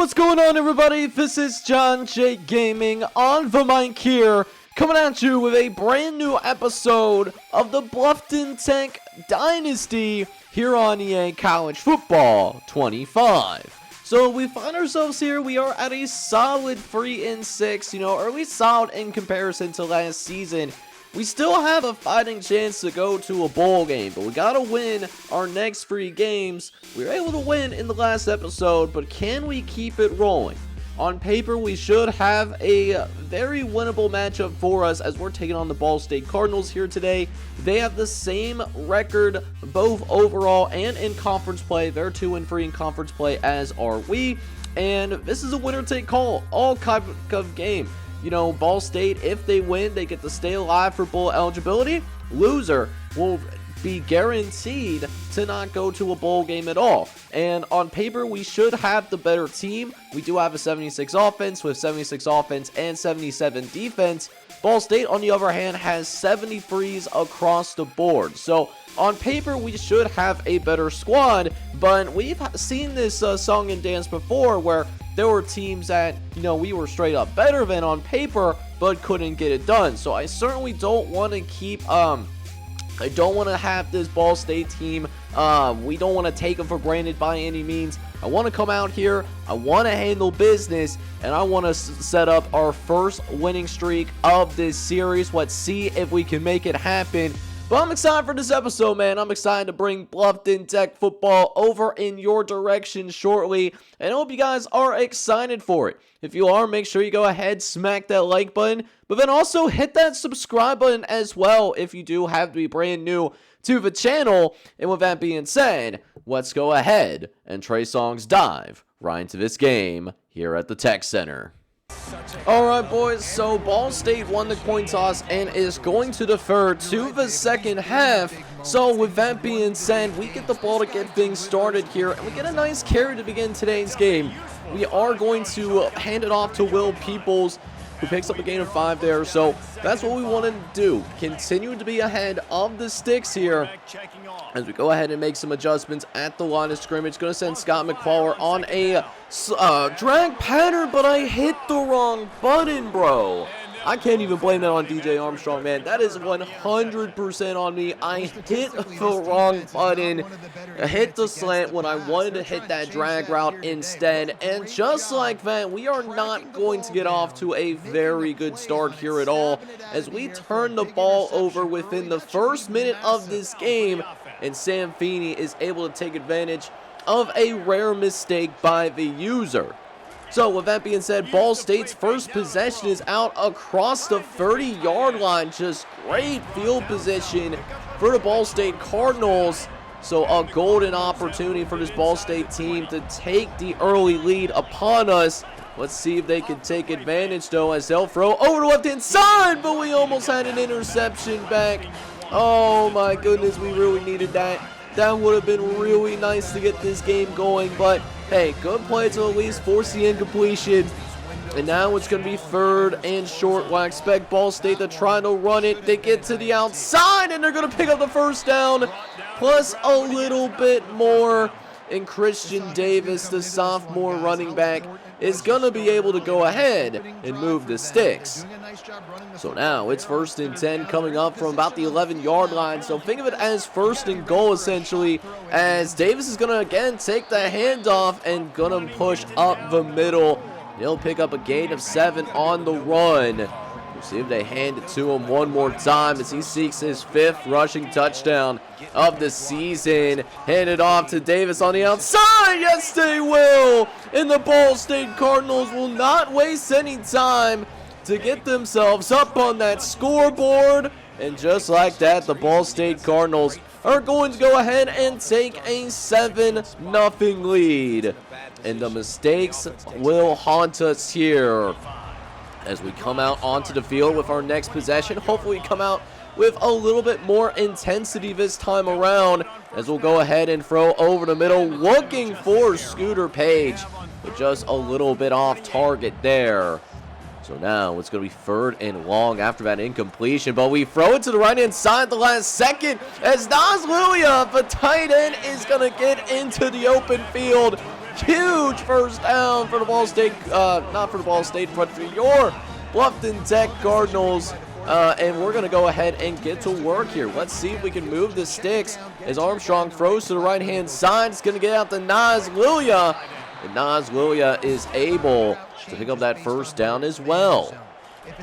what's going on, everybody? This is John J Gaming on the mic here, coming at you with a brand new episode of the Bluffton Tech Dynasty here on EA College Football 25. So we find ourselves here, we are at a solid 3-6, or at least solid in comparison to last season. We still have a fighting chance to go to a bowl game, but we gotta win our next 3 games. We were able to win in the last episode, but can we keep it rolling? On paper, we should have a very winnable matchup for us as we're taking on the Ball State Cardinals here today. They have the same record both overall and in conference play. They're 2-3 in conference play, as are we. And this is a winner-take-all, all type of game. Ball State, if they win, they get to stay alive for bowl eligibility. Loser will be guaranteed to not go to a bowl game at all. And on paper, we should have the better team. We do have a 76 offense with 76 offense and 77 defense. Ball State, on the other hand, has 73s across the board. So on paper, we should have a better squad, but we've seen this song and dance before where there were teams that, we were straight up better than on paper, but couldn't get it done. So I certainly don't want to keep, I don't want to have this Ball State team. We don't want to take them for granted by any means. I want to come out here, I want to handle business, and I want to set up our first winning streak of this series. Let's see if we can make it happen. But I'm excited for this episode, man. I'm excited to bring Bluffton Tech football over in your direction shortly, and I hope you guys are excited for it. If you are, make sure you go ahead, smack that like button, but then also hit that subscribe button as well if you do have to be brand new to the channel. And with that being said, let's go ahead and Trey Songz dive right into this game here at the Tech Center. Alright, boys, so Ball State won the coin toss and is going to defer to the second half. So with that being said, we get the ball to get things started here, and we get a nice carry to begin today's game. We are going to hand it off to Will Peoples, who picks up a gain of 5 there. So that's what we want to do. Continue to be ahead of the sticks here as we go ahead and make some adjustments at the line of scrimmage. Going to send Scott McQuarrie on a drag pattern, but I hit the wrong button, bro. I can't even blame that on DJ Armstrong, man. That is 100% on me. I hit the wrong button. I hit the slant when I wanted to hit that drag route instead. And just like that, we are not going to get off to a very good start here at all as we turn the ball over within the first minute of this game. And Sam Feeney is able to take advantage of a rare mistake by the user. So with that being said, Ball State's first possession is out across the 30-yard line. Just great field position for the Ball State Cardinals. So a golden opportunity for this Ball State team to take the early lead upon us. Let's see if they can take advantage, though, as they'll throw over the left-hand side, but we almost had an interception back. Oh my goodness, we really needed that. That would have been really nice to get this game going, but hey, good play to at least force the incompletion. And now it's going to be 3rd and short. Well, I expect Ball State to try to run it. They get to the outside, and they're going to pick up the first down, plus a little bit more. And Christian Davis, the sophomore running back, is going to be able to go ahead and move the sticks. So now it's 1st and 10 coming up from about the 11-yard line. So think of it as 1st and goal, essentially, as Davis is going to, again, take the handoff and going to push up the middle. He'll pick up a gain of 7 on the run. We'll see if they hand it to him one more time as he seeks his 5th rushing touchdown of the season. Hand it off to Davis on the outside. Yes, they will. And the Ball State Cardinals will not waste any time to get themselves up on that scoreboard. And just like that, the Ball State Cardinals are going to go ahead and take a 7-0 lead. And the mistakes will haunt us here as we come out onto the field with our next possession. Hopefully we come out with a little bit more intensity this time around, as we'll go ahead and throw over the middle, looking for Scooter Page, but just a little bit off target there. So now it's going to be 3rd and long after that incompletion, but we throw it to the right-hand side at the last second as Nas Lilia, the tight end, is going to get into the open field. Huge first down for the Ball State, not for the Ball State, but for your Bluffton Tech Cardinals. And we're going to go ahead and get to work here. Let's see if we can move the sticks as Armstrong throws to the right-hand side. It's going to get out to Nas Lilia. And Nas Lilia is able to pick up that first down as well.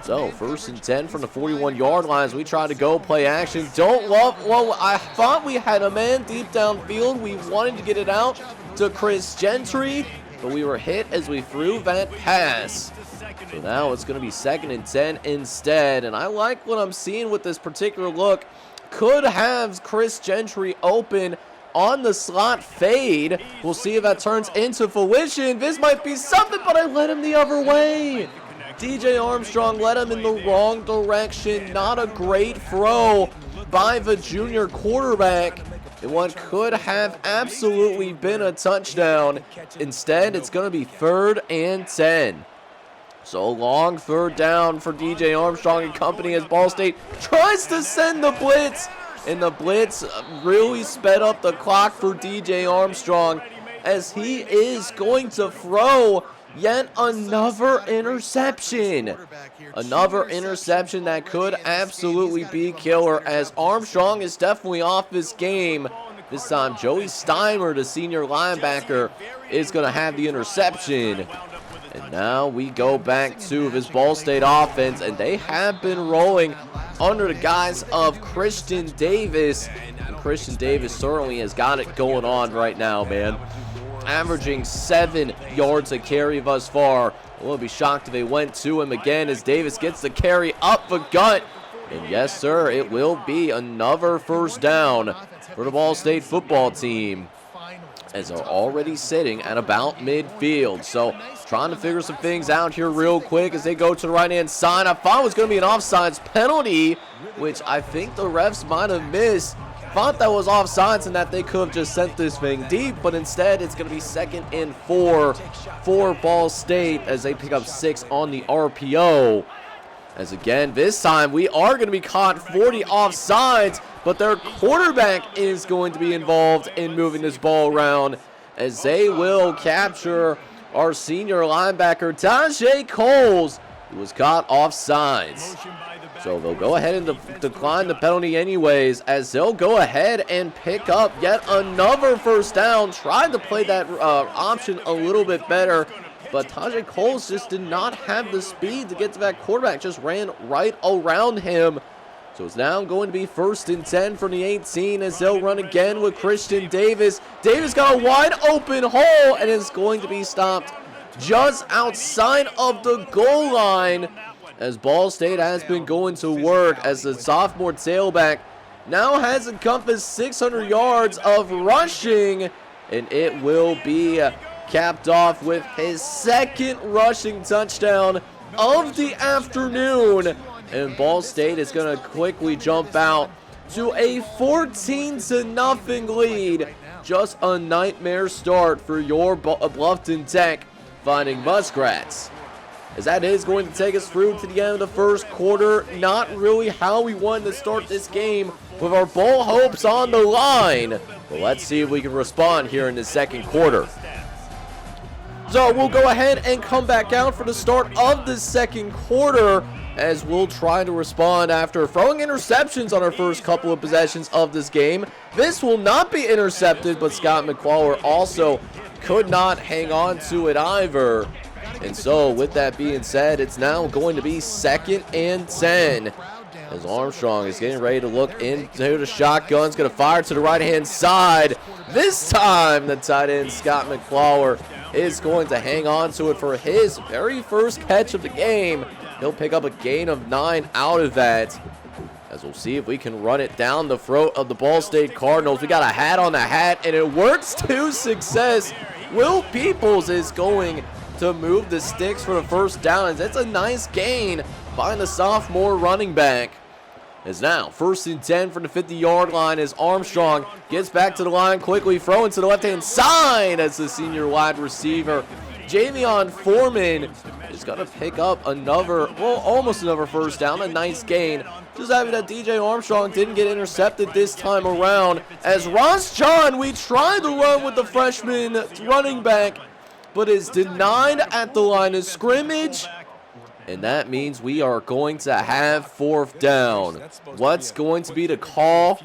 So, 1st and 10 from the 41-yard line as we try to go play action. Well, I thought we had a man deep downfield. We wanted to get it out to Chris Gentry, but we were hit as we threw that pass. So now it's going to be 2nd and 10 instead, and I like what I'm seeing with this particular look. Could have Chris Gentry open on the slot fade. We'll see if that turns into fruition. This might be something, but I led him the other way. DJ Armstrong led him in the wrong direction. Not a great throw by the junior quarterback. And what could have absolutely been a touchdown. Instead, it's going to be 3rd and 10. So long 3rd down for DJ Armstrong and company as Ball State tries to send the blitz. And the blitz really sped up the clock for DJ Armstrong as he is going to throw yet another interception. Another interception that could absolutely be killer as Armstrong is definitely off this game. This time, Joey Steimer, the senior linebacker, is going to have the interception. And now we go back to this Ball State offense, and they have been rolling under the guise of Christian Davis. And Christian Davis certainly has got it going on right now, man. Averaging 7 yards a carry thus far. I wouldn't be shocked if they went to him again as Davis gets the carry up the gut. And yes, sir, it will be another first down for the Ball State football team, as they're already sitting at about midfield. So trying to figure some things out here real quick as they go to the right-hand side. I thought it was going to be an offsides penalty, which I think the refs might have missed. Thought that was offsides and that they could have just sent this thing deep, but instead it's going to be 2nd and 4 for Ball State as they pick up 6 on the RPO. As again, this time we are going to be caught 40 offsides, but their quarterback is going to be involved in moving this ball around as they will capture our senior linebacker, Tajay Coles, who was caught offsides. So they'll go ahead and decline the penalty anyways, as they'll go ahead and pick up yet another first down. Tried to play that option a little bit better, but Tajay Coles just did not have the speed to get to that quarterback. Just ran right around him. So it's now going to be 1st and 10 from the 18 as they'll run again with Christian Davis. Davis got a wide open hole and is going to be stopped just outside of the goal line, as Ball State has been going to work as the sophomore tailback now has encompassed 600 yards of rushing, and it will be capped off with his 2nd rushing touchdown of the afternoon. And Ball State is going to quickly jump out to a 14-0 lead. Just a nightmare start for your Bluffton Tech Fighting Muskrats, as that is going to take us through to the end of the first quarter. Not really how we wanted to start this game with our bowl hopes on the line. But let's see if we can respond here in the 2nd quarter. So we'll go ahead and come back out for the start of the 2nd quarter, as we'll try to respond after throwing interceptions on our first couple of possessions of this game. This will not be intercepted, but Scott McClellan also could not hang on to it either. And so with that being said, it's now going to be 2nd and 10 as Armstrong is getting ready to look into the shotgun. He's going to fire to the right-hand side. This time the tight end Scott McClellan is going to hang on to it for his very first catch of the game. He'll pick up a gain of 9 out of that, as we'll see if we can run it down the throat of the Ball State Cardinals. We got a hat on the hat, and it works to success. Will Peoples is going to move the sticks for the first down, and that's a nice gain by the sophomore running back. As now 1st and 10 from the 50-yard line as Armstrong gets back to the line quickly, throwing to the left-hand side as the senior wide receiver Javion Foreman is going to pick up another, well, almost another first down. A nice gain. Just happy that DJ Armstrong didn't get intercepted this time around. As Ross John, we tried to run with the freshman running back, but is denied at the line of scrimmage. And that means we are going to have fourth down. What's going to be the call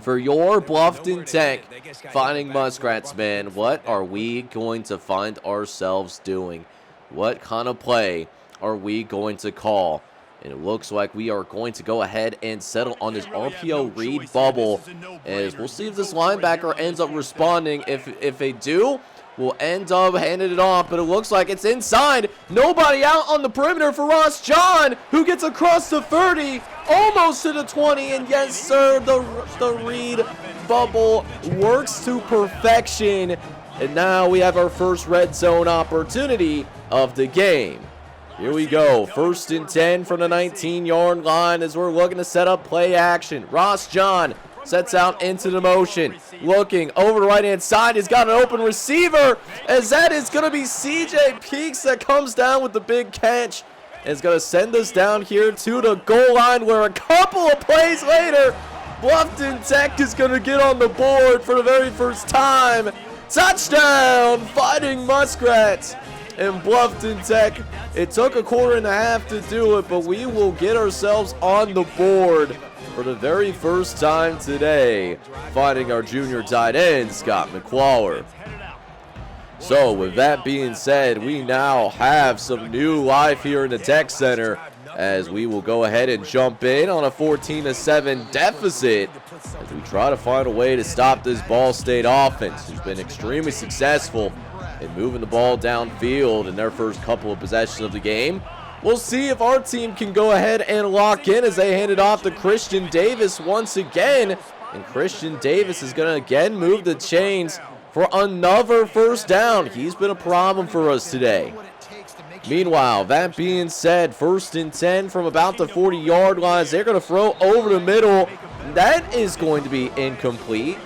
for your Bluffton Tech Fighting Muskrats, man? What are we going to find ourselves doing? What kind of play are we going to call? And it looks like we are going to go ahead and settle on this RPO read bubble. As we'll see if this linebacker ends up responding. If they do, we'll end up handing it off, but it looks like it's inside. Nobody out on the perimeter for Ross John, who gets across the 30, almost to the 20, and yes, sir, the read bubble works to perfection. And now we have our first red zone opportunity of the game. Here we go, 1st and 10 from the 19-yard line as we're looking to set up play action. Ross John sets out into the motion, looking over the right-hand side. He's got an open receiver, as that is going to be CJ Peaks that comes down with the big catch. And it's going to send us down here to the goal line, where a couple of plays later, Bluffton Tech is going to get on the board for the very first time. Touchdown, Fighting Muskrats. And Bluffton Tech, it took a quarter and a half to do it, but we will get ourselves on the board for the very first time today, fighting our junior tight end, Scott McClawler. So with that being said, we now have some new life here in the Tech Center, as we will go ahead and jump in on a 14-7 deficit as we try to find a way to stop this Ball State offense, who's been extremely successful in moving the ball downfield in their first couple of possessions of the game. We'll see if our team can go ahead and lock in as they hand it off to Christian Davis once again. And Christian Davis is going to again move the chains for another first down. He's been a problem for us today. Meanwhile, that being said, 1st and 10 from about the 40-yard line. They're going to throw over the middle. That is going to be incomplete.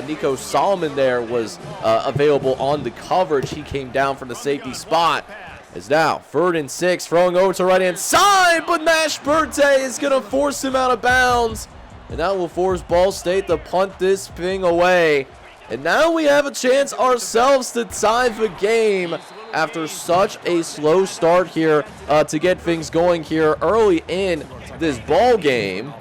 Nico Solomon there was available on the coverage. He came down from the safety spot. Is now 3rd and 6, throwing over to the right-hand side, but Nash Birthday is going to force him out of bounds. And that will force Ball State to punt this thing away. And now we have a chance ourselves to tie the game after such a slow start here to get things going here early in this ball game.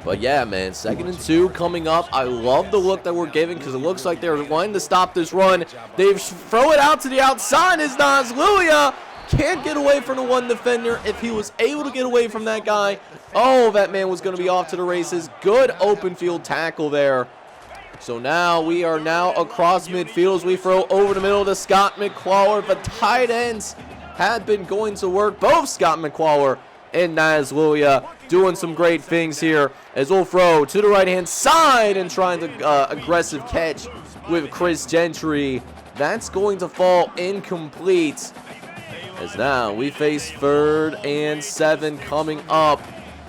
But yeah, man, 2nd and 2 coming up. I love the look that we're giving, because it looks like they're wanting to stop this run. They throw it out to the outside as Nazluia can't get away from the one defender. If he was able to get away from that guy, oh, that man was going to be off to the races. Good open field tackle there. So now we are now across midfield as we throw over the middle to Scott McClawler. The tight ends had been going to work. Both Scott McClawler and Nazluia doing some great things here, as we'll throw to the right-hand side and trying to aggressive catch with Chris Gentry. That's going to fall incomplete, as now we face 3rd and 7 coming up.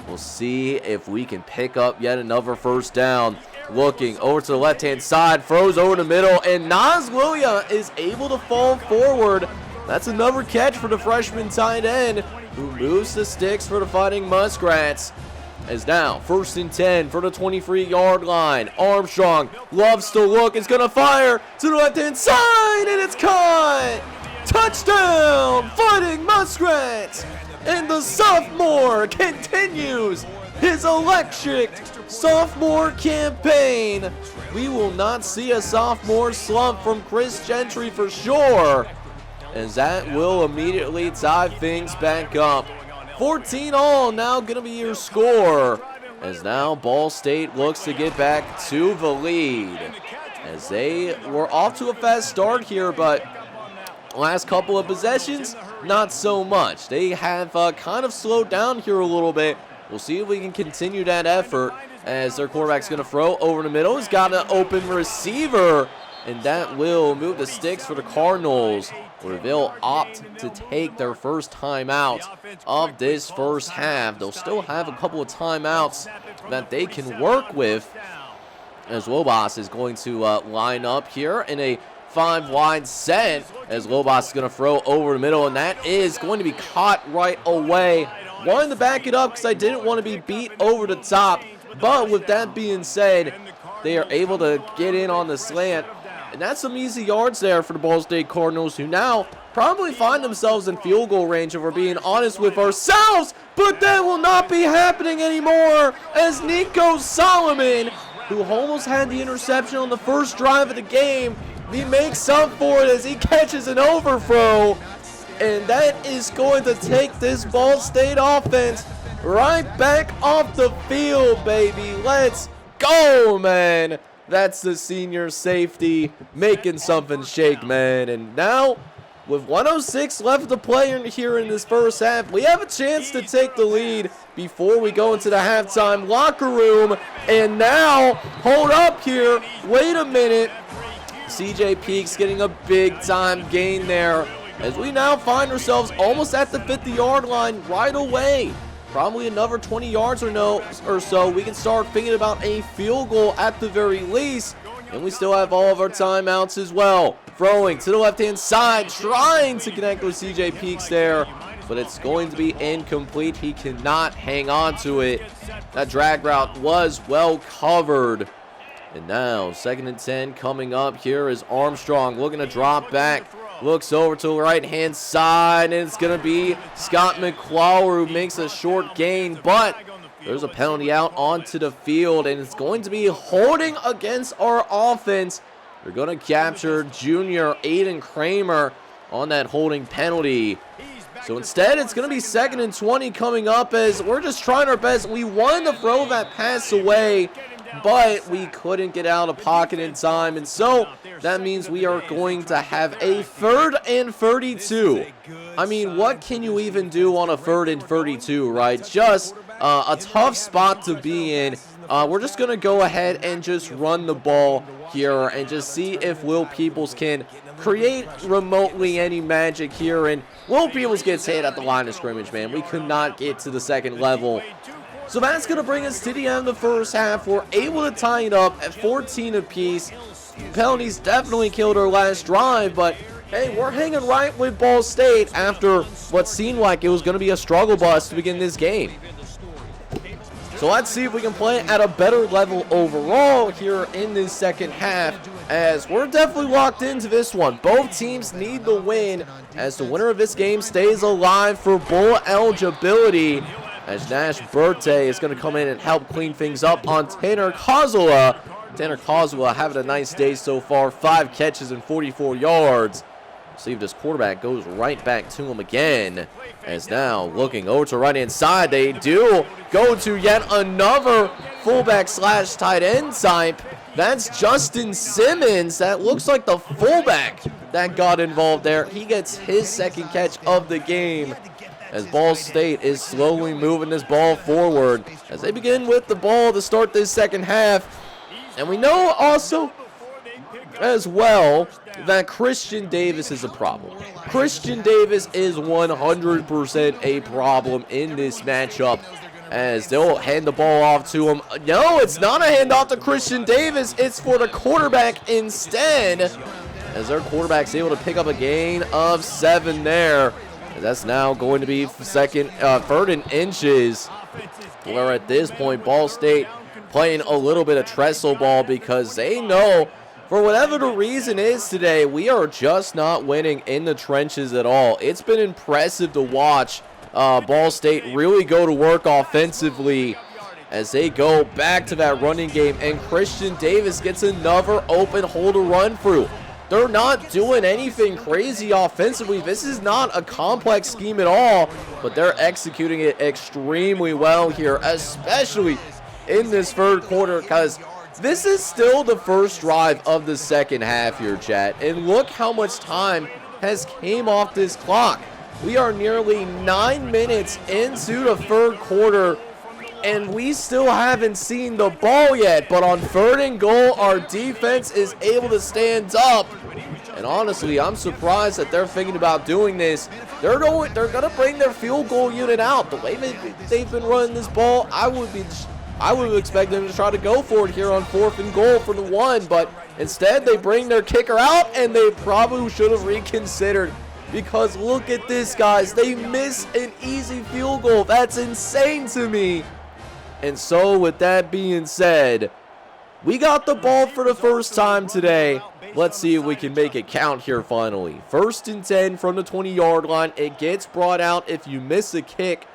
We'll see if we can pick up yet another first down. Looking over to the left-hand side, throws over the middle, and Nazluia is able to fall forward. That's another catch for the freshman tight end, who moves the sticks for the Fighting Muskrats. As now 1st and 10 for the 23-yard line. Armstrong loves to look. It's going to fire to the left-hand side, and it's caught. Touchdown, Fighting Muskrats. And the sophomore continues his electric sophomore campaign. We will not see a sophomore slump from Chris Gentry for sure, as that will immediately tie things back up. 14-all now going to be your score, as now Ball State looks to get back to the lead, as they were off to a fast start here, but last couple of possessions, not so much. They have kind of slowed down here a little bit. We'll see if we can continue that effort, as their quarterback's going to throw over the middle. He's got an open receiver, and that will move the sticks for the Cardinals, where they'll opt to take their first timeout of this first half. They'll still have a couple of timeouts that they can work with, as Wobos is going to line up here in a 5 wide set as Lobos is going to throw over the middle, and that is going to be caught right away. Wanted to back it up because I didn't want to be beat over the top, but with that being said, they are able to get in on the slant, and that's some easy yards there for the Ball State Cardinals, who now probably find themselves in field goal range if we're being honest with ourselves, but that will not be happening anymore as Nico Solomon, who almost had the interception on the first drive of the game, he makes up for it as he catches an overthrow, and that is going to take this Ball State offense right back off the field, baby. Let's go, man. That's the senior safety making something shake, man. And now, with 1:06 left to play here in this first half, we have a chance to take the lead before we go into the halftime locker room. And now, hold up here. Wait a minute. CJ Peaks getting a big-time gain there as we now find ourselves almost at the 50-yard line right away. Probably another 20 yards or so. We can start thinking about a field goal at the very least. And we still have all of our timeouts as well. Throwing to the left-hand side, trying to connect with CJ Peaks there, but it's going to be incomplete. He cannot hang on to it. That drag route was well covered. And now, 2nd and 10 coming up here is Armstrong looking to drop back. Looks over to the right-hand side, and it's going to be Scott McClure who makes a short gain, but there's a penalty out onto the field, and it's going to be holding against our offense. They're going to capture junior Aiden Kramer on that holding penalty. So instead, it's going to be 2nd and 20 coming up as we're just trying our best. We wanted to throw that pass away, but we couldn't get out of pocket in time, and so that means we are going to have a 3rd and 32. I mean, what can you even do on a 3rd and 32, right? Just a tough spot to be in. We're just going to go ahead and just run the ball here and just see if Will Peoples can create remotely any magic here, and Will Peoples gets hit at the line of scrimmage, man. We could not get to the second level. So that's going to bring us to the end of the first half. We're able to tie it up at 14 apiece. Penalties definitely killed our last drive, but hey, we're hanging right with Ball State after what seemed like it was going to be a struggle bus to begin this game. So let's see if we can play at a better level overall here in this second half, as we're definitely locked into this one. Both teams need the win as the winner of this game stays alive for bowl eligibility, as Nash Berthe is going to come in and help clean things up on Tanner Kozula. Tanner Kozula having a nice day so far, 5 catches and 44 yards. See if this quarterback goes right back to him again. As now looking over to right-hand side, they do go to yet another fullback slash tight end type. That's Justin Simmons. That looks like the fullback that got involved there. He gets his 2nd catch of the game, as Ball State is slowly moving this ball forward as they begin with the ball to start this second half. And we know also as well that Christian Davis is a problem. Christian Davis is 100% a problem in this matchup, as they'll hand the ball off to him. No, it's not a handoff to Christian Davis. It's for the quarterback instead, as their quarterback's able to pick up a gain of 7 there. That's now going to be 3rd and inches, where at this point Ball State playing a little bit of trestle ball because they know, for whatever the reason is today, we are just not winning in the trenches at all. It's been impressive to watch Ball State really go to work offensively as they go back to that running game, and Christian Davis gets another open hole to run through. They're not doing anything crazy offensively. This is not a complex scheme at all, but they're executing it extremely well here, especially in this 3rd quarter, because this is still the first drive of the second half here, chat. And look how much time has came off this clock. We are nearly 9 minutes into the 3rd quarter, and we still haven't seen the ball yet. But on 3rd and goal, our defense is able to stand up. And honestly, I'm surprised that they're thinking about doing this. They're going to bring their field goal unit out. The way they've been running this ball, I would expect them to try to go for it here on 4th and goal for the 1, but Instead, they bring their kicker out, and they probably should have reconsidered, because look at this, guys. They miss an easy field goal. That's insane to me. And so with that being said, we got the ball for the first time today. Let's see if we can make it count here finally. 1st and 10 from the 20-yard line. It gets brought out if you miss a kick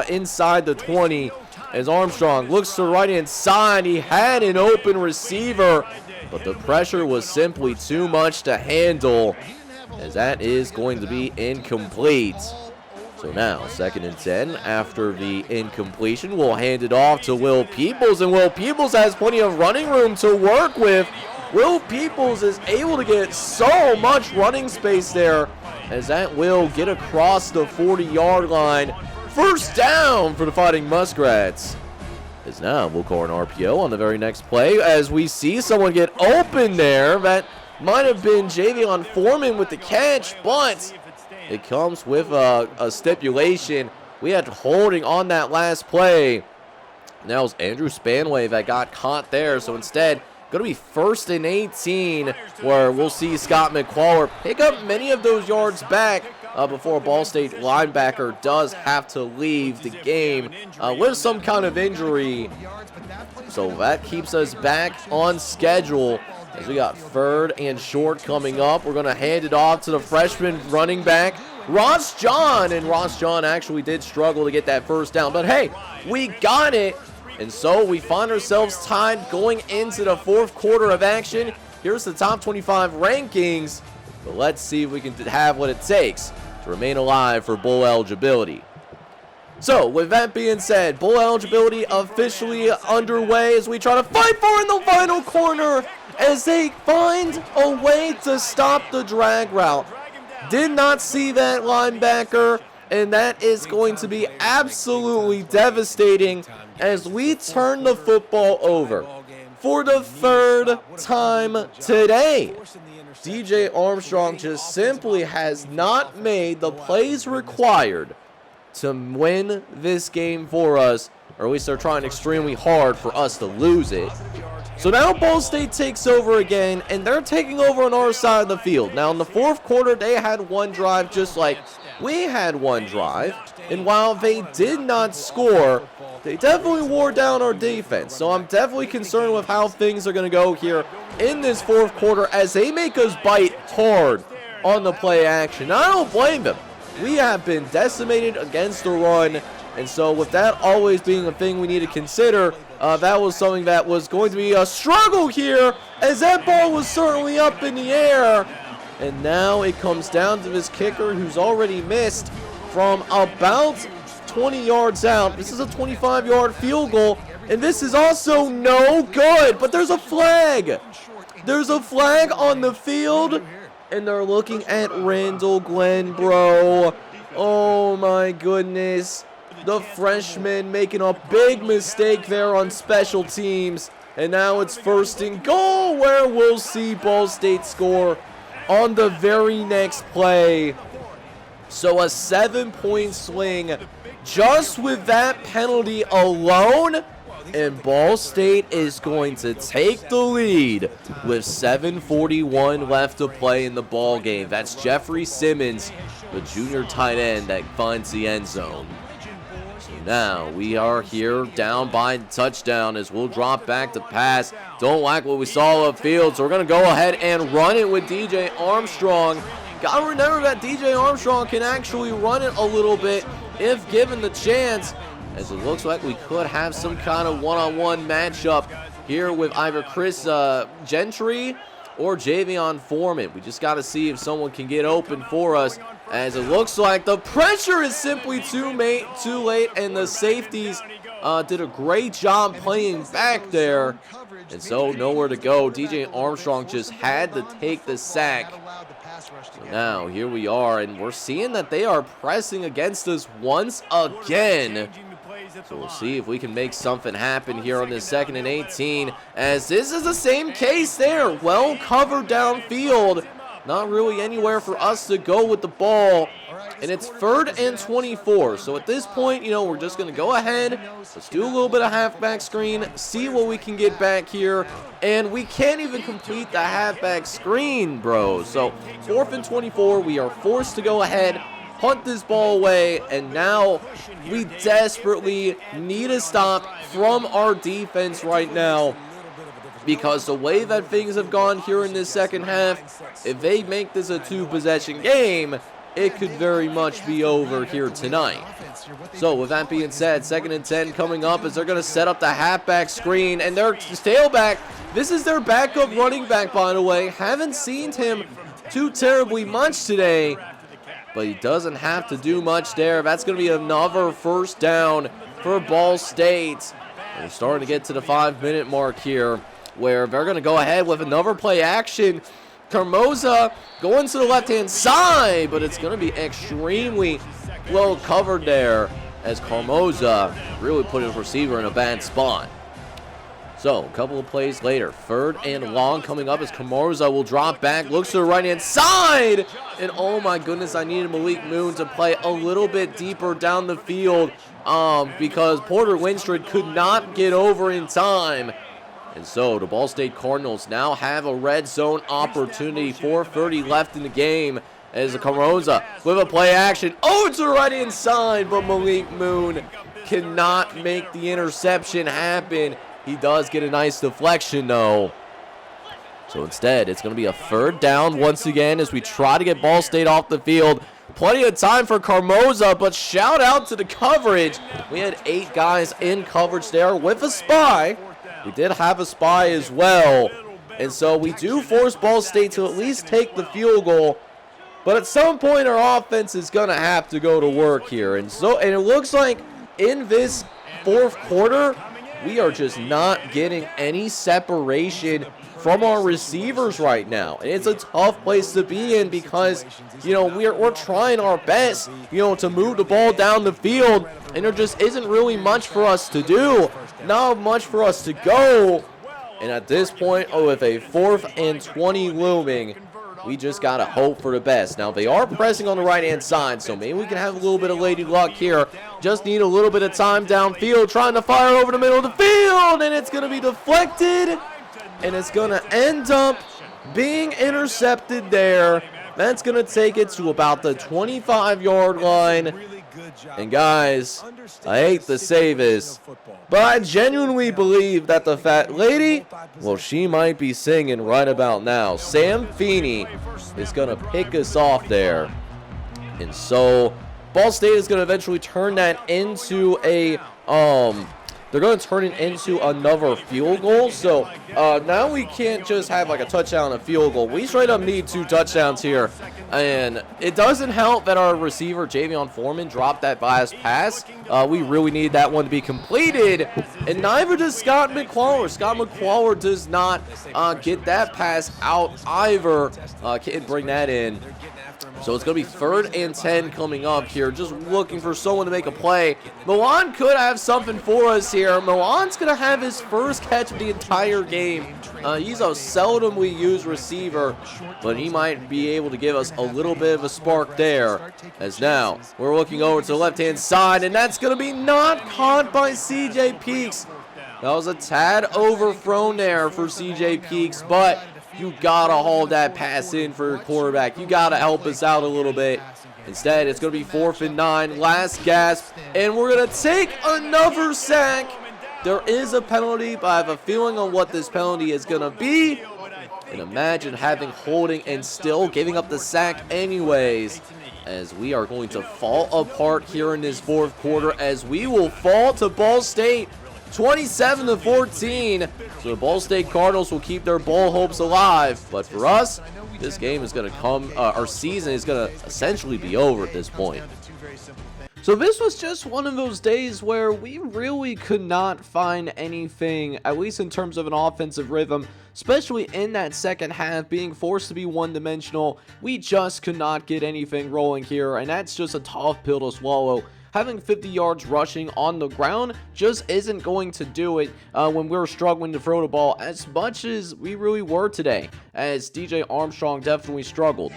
inside the 20. As Armstrong looks to the right-hand side, he had an open receiver, but the pressure was simply too much to handle, as that is going to be incomplete. So now, 2nd and 10, after the incompletion, we'll hand it off to Will Peoples, and Will Peoples has plenty of running room to work with. Will Peoples is able to get so much running space there, as that will get across the 40-yard line. 1st down for the Fighting Muskrats. As now we'll call an RPO on the very next play, as we see someone get open there. That might have been Javion Foreman with the catch, but it comes with a stipulation. We had holding on that last play. Now it was Andrew Spanway that got caught there, so instead, going to be 1st and 18, where we'll see Scott McQuarrie pick up many of those yards back before a Ball State linebacker does have to leave the game with some kind of injury. So that keeps us back on schedule, as we got 3rd and short coming up. We're going to hand it off to the freshman running back, Ross John. And Ross John actually did struggle to get that 1st down, but hey, we got it. And so we find ourselves tied going into the 4th quarter of action. Here's the top 25 rankings, but let's see if we can have what it takes to remain alive for bowl eligibility. So with that being said, bowl eligibility officially underway as we try to fight for in the final corner, as they find a way to stop the drag route. Did not see that linebacker, and that is going to be absolutely devastating as we turn the football over for the 3rd time today. DJ Armstrong just simply has not made the plays required to win this game for us, or at least they're trying extremely hard for us to lose it. So now Ball State takes over again, and they're taking over on our side of the field. Now in the 4th quarter, they had one drive just like we had one drive, and while they did not score, they definitely wore down our defense. So I'm definitely concerned with how things are going to go here in this 4th quarter, as they make us bite hard on the play action. I don't blame them. We have been decimated against the run, and so with that always being a thing we need to consider, that was something that was going to be a struggle here, as that ball was certainly up in the air. And now it comes down to this kicker, who's already missed from about 20 yards out. This is a 25-yard field goal, and this is also no good. But there's a flag. There's a flag on the field, and they're looking at Randall Glenn, bro. Oh my goodness. The freshman making a big mistake there on special teams. And now it's 1st and goal, where we'll see Ball State score on the very next play. So a 7-point swing just with that penalty alone, and Ball State is going to take the lead with 7:41 left to play in the ball game. That's Jeffrey Simmons, the junior tight end, that finds the end zone. So now we are here down by touchdown, as we'll drop back to pass. Don't like what we saw upfield, so we're going to go ahead and run it with DJ Armstrong. Got to remember that DJ Armstrong can actually run it a little bit if given the chance, as it looks like we could have some kind of one-on-one matchup here with either Chris Gentry or Javion Foreman. We just got to see if someone can get open for us, as it looks like the pressure is simply too late, and the safeties did a great job playing back there, and so nowhere to go. DJ Armstrong just had to take the sack. So now here we are, and we're seeing that they are pressing against us once again. So we'll see if we can make something happen here on this 2nd and 18, as this is the same case there. Well covered downfield, Not really anywhere for us to go with the ball. And it's 3rd and 24. So at this point, we're just going to go ahead. Let's do a little bit of halfback screen. See what we can get back here. And we can't even complete the halfback screen, bro. So 4th and 24. We are forced to go ahead, punt this ball away. And now we desperately need a stop from our defense right now. Because the way that things have gone here in this second half, if they make this a 2-possession game, it could very much be over here tonight. So with that being said, 2nd and 10 coming up as they're going to set up the halfback screen. And their tailback, this is their backup running back, by the way. Haven't seen him too terribly much today, but he doesn't have to do much there. That's going to be another 1st down for Ball State. We're starting to get to the 5-minute mark here, where they're going to go ahead with another play action. Carmoza going to the left-hand side, but it's going to be extremely well covered there as Carmoza really put his receiver in a bad spot. So, a couple of plays later, 3rd and long coming up as Carmoza will drop back, looks to the right-hand side, and oh my goodness, I needed Malik Moon to play a little bit deeper down the field because Porter Winstrad could not get over in time. And so the Ball State Cardinals now have a red zone opportunity. 4:30 left in the game as Carmoza with a play action. Oh, it's the right-hand side, but Malik Moon cannot make the interception happen. He does get a nice deflection, though. So instead, it's going to be a 3rd down once again as we try to get Ball State off the field. Plenty of time for Carmoza, but shout out to the coverage. We had 8 guys in coverage there with a spy. We did have a spy as well. And so we do force Ball State to at least take the field goal. But at some point, our offense is going to have to go to work here. And it looks like in this 4th quarter, we are just not getting any separation from our receivers right now. And it's a tough place to be in because, we're trying our best, to move the ball down the field. And there just isn't really much for us to do. Not much for us to go. And at this point, with a 4th and 20 looming, we just got to hope for the best. Now, they are pressing on the right-hand side, so maybe we can have a little bit of lady luck here. Just need a little bit of time downfield, trying to fire over the middle of the field, and it's going to be deflected, and it's going to end up being intercepted there. That's going to take it to about the 25-yard line. And guys, I hate to say this, but I genuinely believe that the fat lady, well, she might be singing right about now. Sam Feeney is going to pick us off there. And so Ball State is going to eventually turn that into they're going to turn it into another field goal. So now we can't just have like a touchdown and a field goal. We straight up need 2 touchdowns here. And it doesn't help that our receiver, Javion Foreman, dropped that last pass. We really need that one to be completed. And neither does Scott McQuarrie. Scott McQuarrie does not get that pass out either. Can't bring that in. So it's going to be 3rd and 10 coming up here. Just looking for someone to make a play. Milan could have something for us here. Milan's going to have his first catch of the entire game. He's a seldomly used receiver, but he might be able to give us a little bit of a spark there. As now, we're looking over to the left-hand side, and that's going to be not caught by CJ Peaks. That was a tad overthrown there for CJ Peaks, but you gotta haul that pass in for your quarterback. You gotta help us out a little bit. Instead, it's gonna be 4th and 9, last gasp, and we're gonna take another sack. There is a penalty, but I have a feeling on what this penalty is gonna be. And imagine having holding and still giving up the sack anyways, as we are going to fall apart here in this 4th quarter, as we will fall to Ball State 27-14. So the Ball State Cardinals will keep their bowl hopes alive. But for us, this game is going to come, our season is going to essentially be over at this point. So this was just one of those days where we really could not find anything, at least in terms of an offensive rhythm, especially in that second half, being forced to be one-dimensional. We just could not get anything rolling here, and that's just a tough pill to swallow. having 50 yards rushing on the ground just isn't going to do it when we're struggling to throw the ball as much as we really were today, as DJ Armstrong definitely struggled.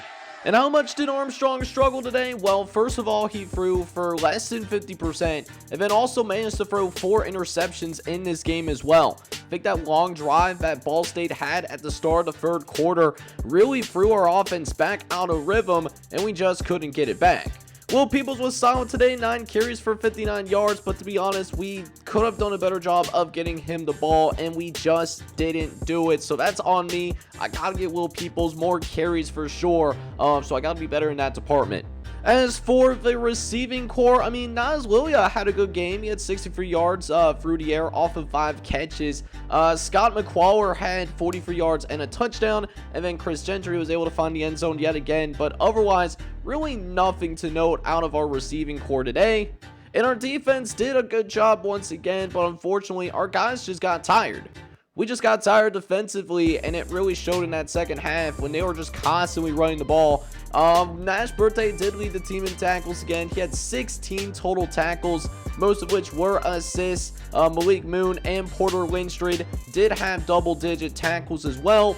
And how much did Armstrong struggle today? Well, first of all, he threw for less than 50% and then also managed to throw 4 interceptions in this game as well. I think that long drive that Ball State had at the start of the third quarter really threw our offense back out of rhythm, and we just couldn't get it back. Will Peoples was solid today, 9 carries for 59 yards, but to be honest, we could have done a better job of getting him the ball, and we just didn't do it. So that's on me. I gotta get Will Peoples more carries for sure, so I gotta be better in that department. As for the receiving core, I mean, Naz Lilia had a good game. He had 63 yards through the air off of 5 catches. Scott McQuarrie had 43 yards and a touchdown. And then Chris Gentry was able to find the end zone yet again. But otherwise, really nothing to note out of our receiving core today. And our defense did a good job once again, but unfortunately, our guys just got tired. We just got tired defensively, and it really showed in that second half when they were just constantly running the ball. Nash Birthday did lead the team in tackles again. He had 16 total tackles, most of which were assists. Malik Moon and Porter Lindstrid did have double-digit tackles as well.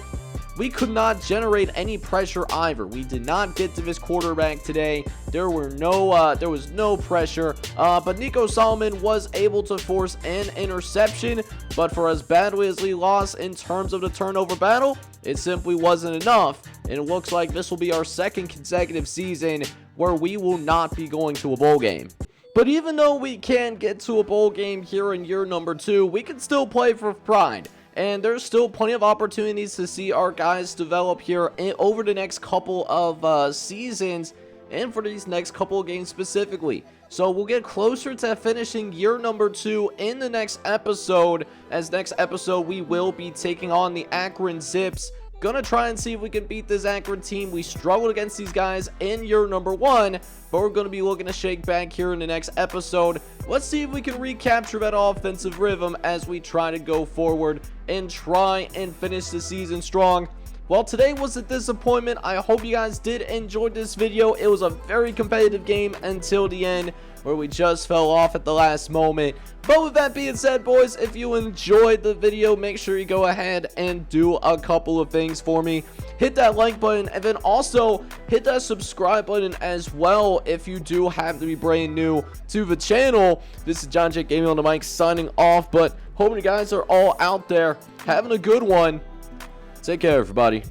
We could not generate any pressure either. We did not get to this quarterback today. There was no pressure, but Nico Solomon was able to force an interception, but for as badly as we lost in terms of the turnover battle, it simply wasn't enough, and it looks like this will be our second consecutive season where we will not be going to a bowl game. But even though we can't get to a bowl game here in year number 2, we can still play for pride. And there's still plenty of opportunities to see our guys develop here over the next couple of seasons and for these next couple of games specifically. So we'll get closer to finishing year number 2 in the next episode. As next episode, we will be taking on the Akron Zips. Gonna try and see if we can beat this Akron team. We struggled against these guys in year number 1, but we're gonna be looking to shake back here in the next episode. Let's see if we can recapture that offensive rhythm as we try to go forward and try and finish the season strong. Well, today was a disappointment. I hope you guys did enjoy this video. It was a very competitive game until the end, where we just fell off at the last moment. But with that being said, boys, if you enjoyed the video, make sure you go ahead and do a couple of things for me. Hit that like button, and then also hit that subscribe button as well if you do have to be brand new to the channel. This is John J Gaming on the mic signing off, but hoping you guys are all out there having a good one. Take care, everybody.